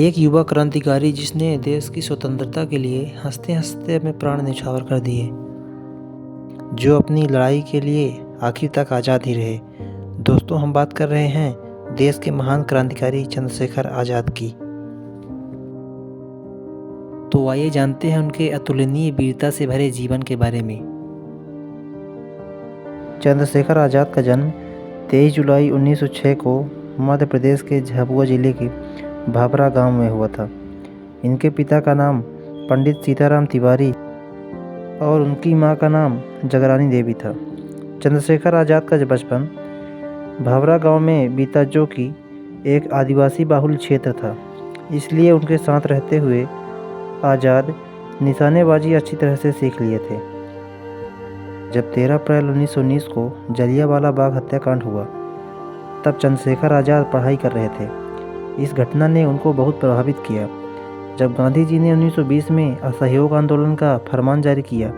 एक युवा क्रांतिकारी जिसने देश की स्वतंत्रता के लिए हंसते हंसते अपने प्राण न्यौछावर कर दिए, जो अपनी लड़ाई के लिए आखिर तक आज़ाद ही रहे। दोस्तों, हम बात कर रहे हैं देश के महान क्रांतिकारी चंद्रशेखर आज़ाद की। तो आइए जानते हैं उनके अतुलनीय वीरता से भरे जीवन के बारे में। चंद्रशेखर आज़ाद का जन्म 23 जुलाई 1906 को मध्य प्रदेश के झाबुआ जिले के भाभरा गांव में हुआ था। इनके पिता का नाम पंडित सीताराम तिवारी और उनकी मां का नाम जगरानी देवी था। चंद्रशेखर आज़ाद का बचपन भाभरा गांव में बीता, जो कि एक आदिवासी बाहुल क्षेत्र था। इसलिए उनके साथ रहते हुए आज़ाद निशानेबाजी अच्छी तरह से सीख लिए थे। जब 13 अप्रैल 1919 को जलियांवाला बाग हत्याकांड हुआ, तब चंद्रशेखर आज़ाद पढ़ाई कर रहे थे। इस घटना ने उनको बहुत प्रभावित किया। जब गांधी जी ने 1920 में असहयोग आंदोलन का फरमान जारी किया,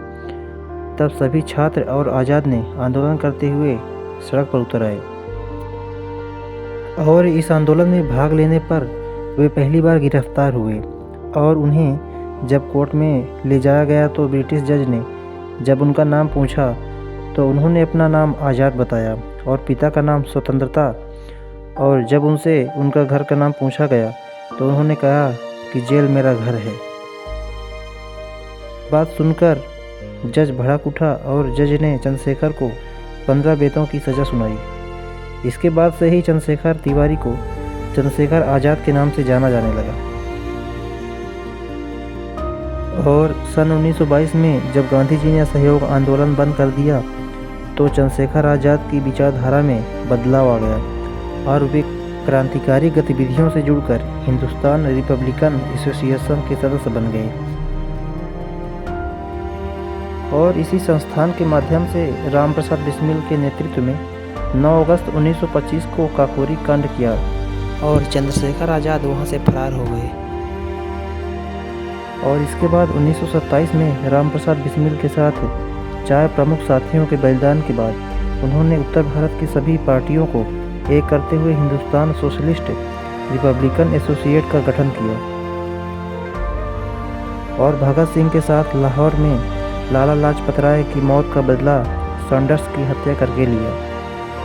तब सभी छात्र और आज़ाद ने आंदोलन करते हुए सड़क पर उतर आए और इस आंदोलन में भाग लेने पर वे पहली बार गिरफ्तार हुए और उन्हें जब कोर्ट में ले जाया गया तो ब्रिटिश जज ने जब उनका नाम पूछा तो उन्होंने अपना नाम आज़ाद बताया और पिता का नाम स्वतंत्रता, और जब उनसे उनका घर का नाम पूछा गया तो उन्होंने कहा कि जेल मेरा घर है। बात सुनकर जज भड़क उठा और जज ने चंद्रशेखर को 15 बेंतों की सज़ा सुनाई। इसके बाद से ही चंद्रशेखर तिवारी को चंद्रशेखर आज़ाद के नाम से जाना जाने लगा। और सन 1922 में जब गांधी जी ने असहयोग आंदोलन बंद कर दिया तो चंद्रशेखर आज़ाद की विचारधारा में बदलाव आ गया और वे क्रांतिकारी गतिविधियों से जुड़कर हिंदुस्तान रिपब्लिकन एसोसिएशन के सदस्य बन गए और इसी संस्थान के माध्यम से रामप्रसाद बिस्मिल के नेतृत्व में 9 अगस्त 1925 को काकोरी कांड किया और चंद्रशेखर आज़ाद वहां से फरार हो गए। और इसके बाद 1927 में रामप्रसाद बिस्मिल के साथ 4 प्रमुख साथियों के बलिदान के बाद उन्होंने उत्तर भारत की सभी पार्टियों को एक करते हुए हिंदुस्तान सोशलिस्ट रिपब्लिकन एसोसिएट का गठन किया और भगत सिंह के साथ लाहौर में लाला लाजपत राय की मौत का बदला सैंडर्स की हत्या करके लिया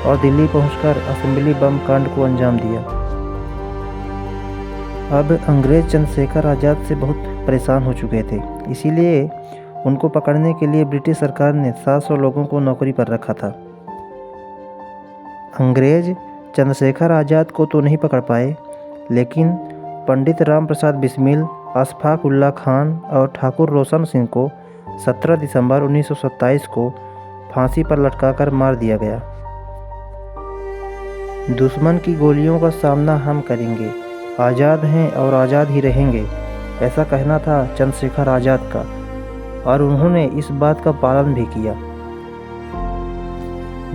और दिल्ली पहुंचकर असेंबली बम कांड को अंजाम दिया। अब अंग्रेज चंद्रशेखर आज़ाद से बहुत परेशान हो चुके थे, इसीलिए उनको पकड़ने के लिए ब्रिटिश सरकार ने 700 लोगों को नौकरी पर रखा था। अंग्रेज चंद्रशेखर आज़ाद को तो नहीं पकड़ पाए, लेकिन पंडित रामप्रसाद बिस्मिल, अशफाक उल्लाह खान और ठाकुर रोशन सिंह को 17 दिसंबर 1927 को फांसी पर लटकाकर मार दिया गया। दुश्मन की गोलियों का सामना हम करेंगे, आज़ाद हैं और आज़ाद ही रहेंगे, ऐसा कहना था चंद्रशेखर आज़ाद का और उन्होंने इस बात का पालन भी किया।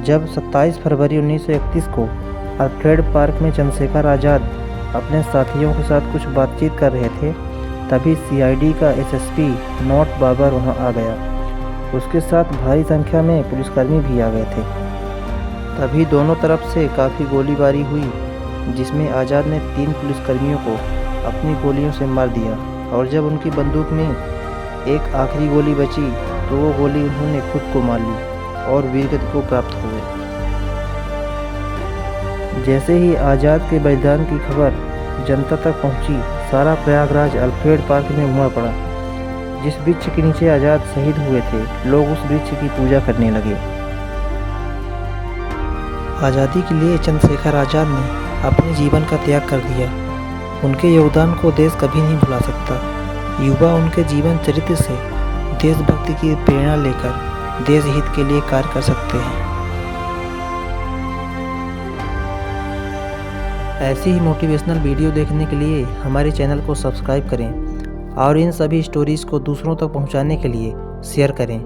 जब 27 फरवरी 1931 को अल्फ्रेड पार्क में चंद्रशेखर आज़ाद अपने साथियों के साथ कुछ बातचीत कर रहे थे, तभी सीआईडी का एसएसपी नोट बाबर वहां आ गया। उसके साथ भारी संख्या में पुलिसकर्मी भी आ गए थे। तभी दोनों तरफ से काफ़ी गोलीबारी हुई, जिसमें आज़ाद ने 3 पुलिसकर्मियों को अपनी गोलियों से मार दिया और जब उनकी बंदूक में एक आखिरी गोली बची तो वो गोली उन्होंने खुद को मार ली और वीरगति को प्राप्त हुए। जैसे ही आज़ाद के बलिदान की खबर जनता तक पहुंची, सारा प्रयागराज अल्फ्रेड पार्क में उमड़ पड़ा। जिस वृक्ष के नीचे आज़ाद शहीद हुए थे, लोग उस वृक्ष की पूजा करने लगे। आज़ादी के लिए चंद्रशेखर आज़ाद ने अपने जीवन का त्याग कर दिया। उनके योगदान को देश कभी नहीं भुला सकता। युवा उनके जीवन चरित्र से देशभक्ति की प्रेरणा लेकर देश हित के लिए कार्य कर सकते हैं। ऐसी ही मोटिवेशनल वीडियो देखने के लिए हमारे चैनल को सब्सक्राइब करें और इन सभी स्टोरीज़ को दूसरों तक पहुंचाने के लिए शेयर करें।